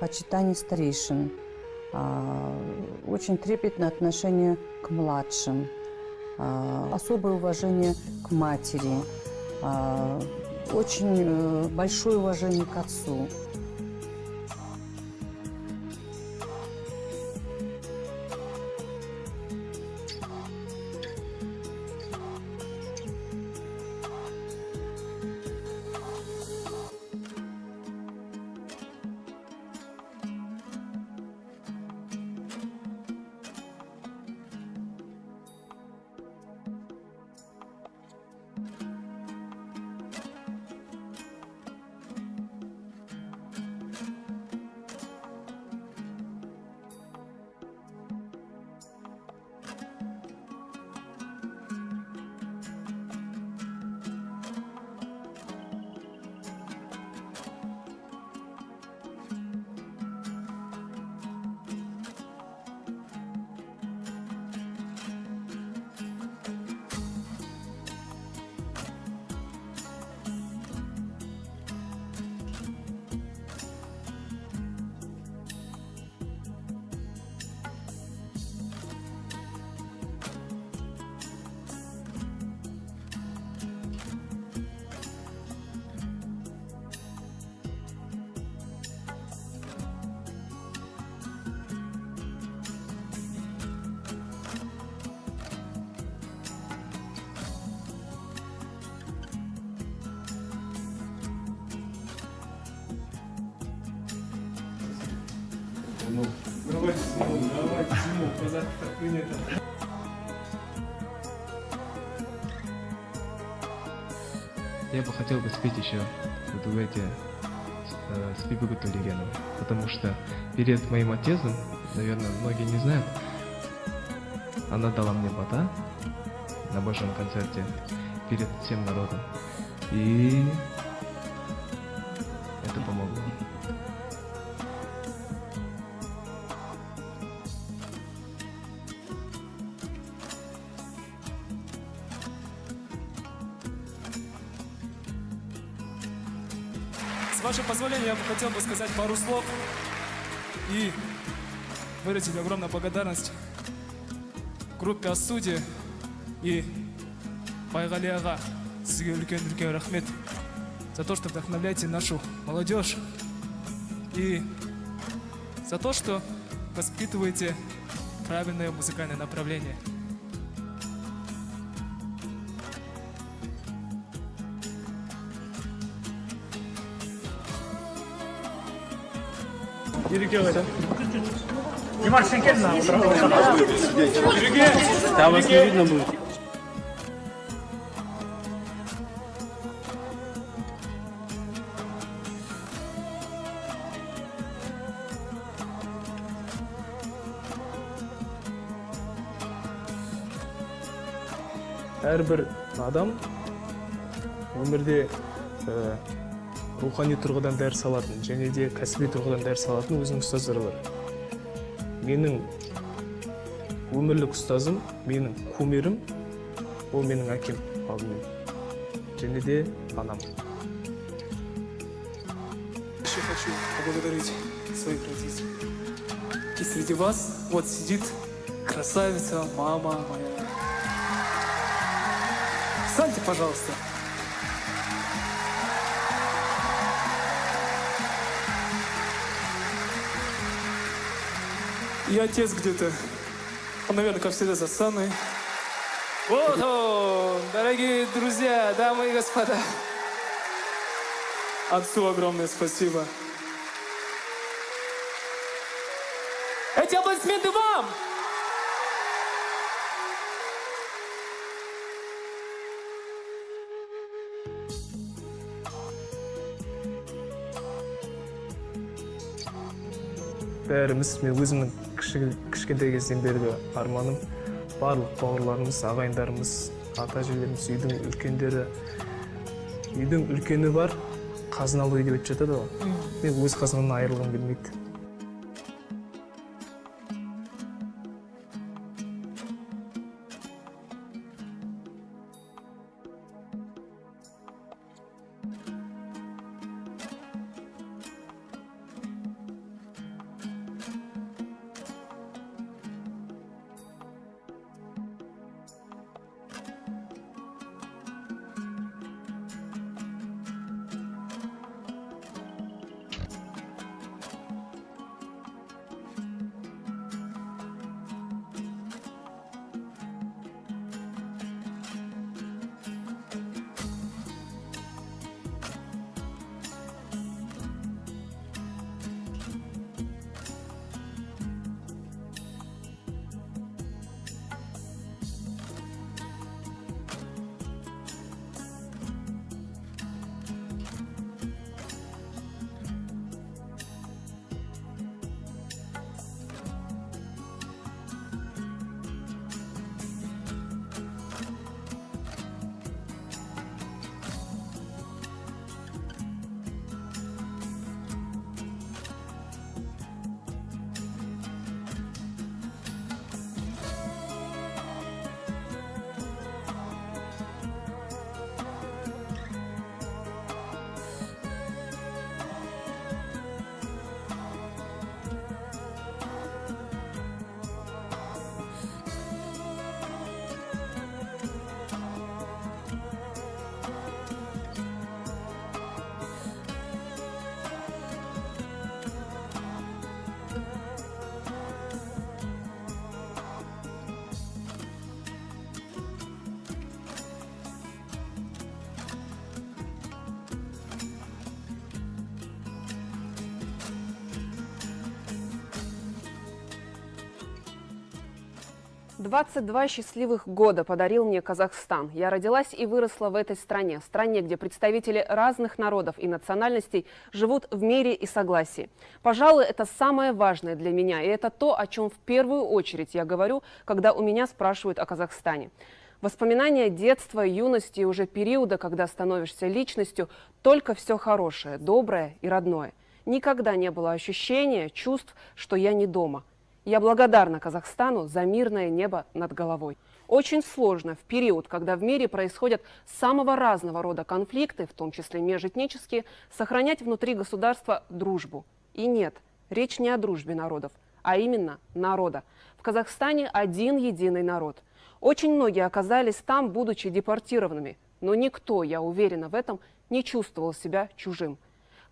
почитание старейшин, очень трепетное отношение к младшим, особое уважение к матери, очень большое уважение к отцу. Давайте Симон, казах так принято. Я бы хотел бы спеть еще в дуэте с Бибигу Толигеновой, потому что перед моим отъездом, наверное, многие не знают, она дала мне бата на большом концерте перед всем народом, и это помогло. С вашего позволения, я бы хотел бы сказать пару слов и выразить огромную благодарность группе Астуди и Байгали ага. Сізге үлкен рахмет за то, что вдохновляете нашу молодежь и за то, что воспитываете правильное музыкальное направление. Димаш, сен на. Да, вас не видно будет. Әрбір адам өмірде рухани тұрғыдан дәріс алатын және де кәсіби тұрғыдан дәріс алатын өзінің ұстаздары бар. Менің өмірлік ұстазым, менің кумирім, ол менің әкем алдымен, және де анам. Еще хочу поблагодарить своих родителей. И среди вас вот сидит красавица, мама моя. Встаньте, пожалуйста. И отец где-то, он, наверное, как всегда, за сценой. Вот он, дорогие друзья, дамы и господа. Отцу огромное спасибо. Эти аплодисменты вам! Бәріміз, мен өзімнің кішкентай кезден бергі арманым, барлық бауырларымыз, ағайындарымыз, ата-әжелеріміз, үйдің үлкені бар, қазыналы үй деп айтып жатады ғой. Мен өз қазынымнан айырылғым келмейді. 22 счастливых года подарил мне Казахстан. Я родилась и выросла в этой стране. Стране, где представители разных народов и национальностей живут в мире и согласии. Пожалуй, это самое важное для меня. И это то, о чем в первую очередь я говорю, когда у меня спрашивают о Казахстане. Воспоминания детства, юности и уже периода, когда становишься личностью, только все хорошее, доброе и родное. Никогда не было ощущения, чувств, что я не дома. Я благодарна Казахстану за мирное небо над головой. Очень сложно в период, когда в мире происходят самого разного рода конфликты, в том числе межэтнические, сохранять внутри государства дружбу. И нет, речь не о дружбе народов, а именно народа. В Казахстане один единый народ. Очень многие оказались там, будучи депортированными, но никто, я уверена в этом, не чувствовал себя чужим.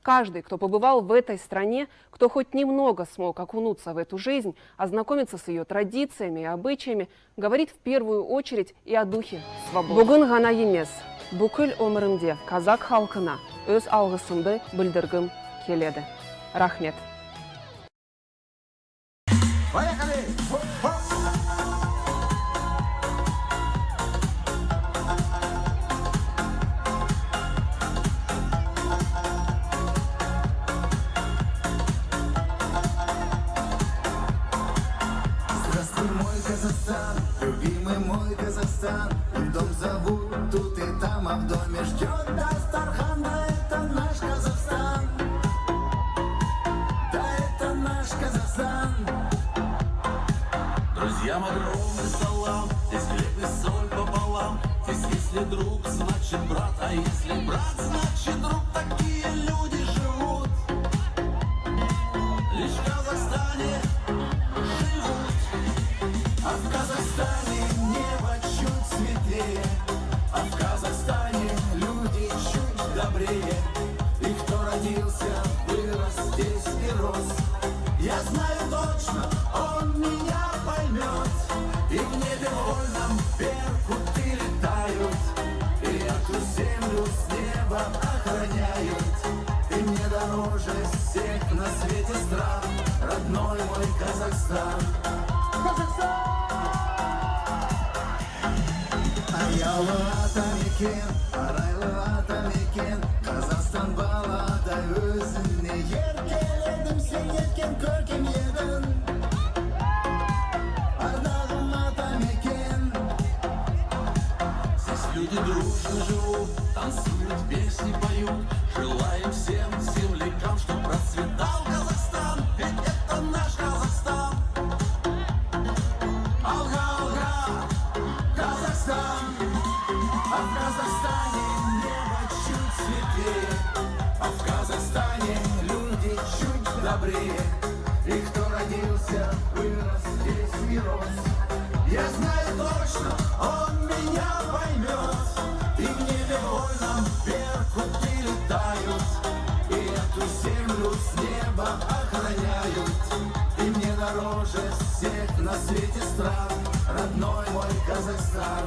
Каждый, кто побывал в этой стране, кто хоть немного смог окунуться в эту жизнь, ознакомиться с ее традициями и обычаями, говорит в первую очередь и о духе свободы. Бүгін ғана емес, бүкіл өмірімде қазақ халқына өз алғысымды білдіргім келеді. Рахмет. Казахстан, любимый мой Казахстан, в дом зовут тут и там, а в доме ждет Дастархан, да это наш Казахстан, да это наш Казахстан. Друзьям огромный салам, здесь хлеб и соль пополам, здесь если друг, значит брат, а если брат, значит друг, такие люди живут, лишь в Казахстане живут. А в Казахстане небо чуть светлее, а в Казахстане люди чуть добрее. И кто родился, вырос здесь и рос, я знаю точно, он меня поймет. И в небе вольном беркуты летают, и эту землю с неба охраняют. Ты мне дороже всех на свете стран, родной мой Казахстан. Аялы атамекен, арайлы атамекен, Қазақстан баладай өзіне еркеледім, сен еткен көркем едің. Ардағым атамекен. Здесь люди дружно живут, танцуют, песни поют. Желаем всем землякам, чтоб процветал Казахстан, ведь это наш Казахстан. Алга-алга, Казахстан. А в Казахстане небо чуть светлее, а в Казахстане люди чуть добрее. И кто родился, вырос здесь и рос, я знаю точно, он меня поймет. И в небе вольном беркуты летают, и эту землю с неба охраняют. Ты мне дороже всех на свете стран, родной мой Казахстан.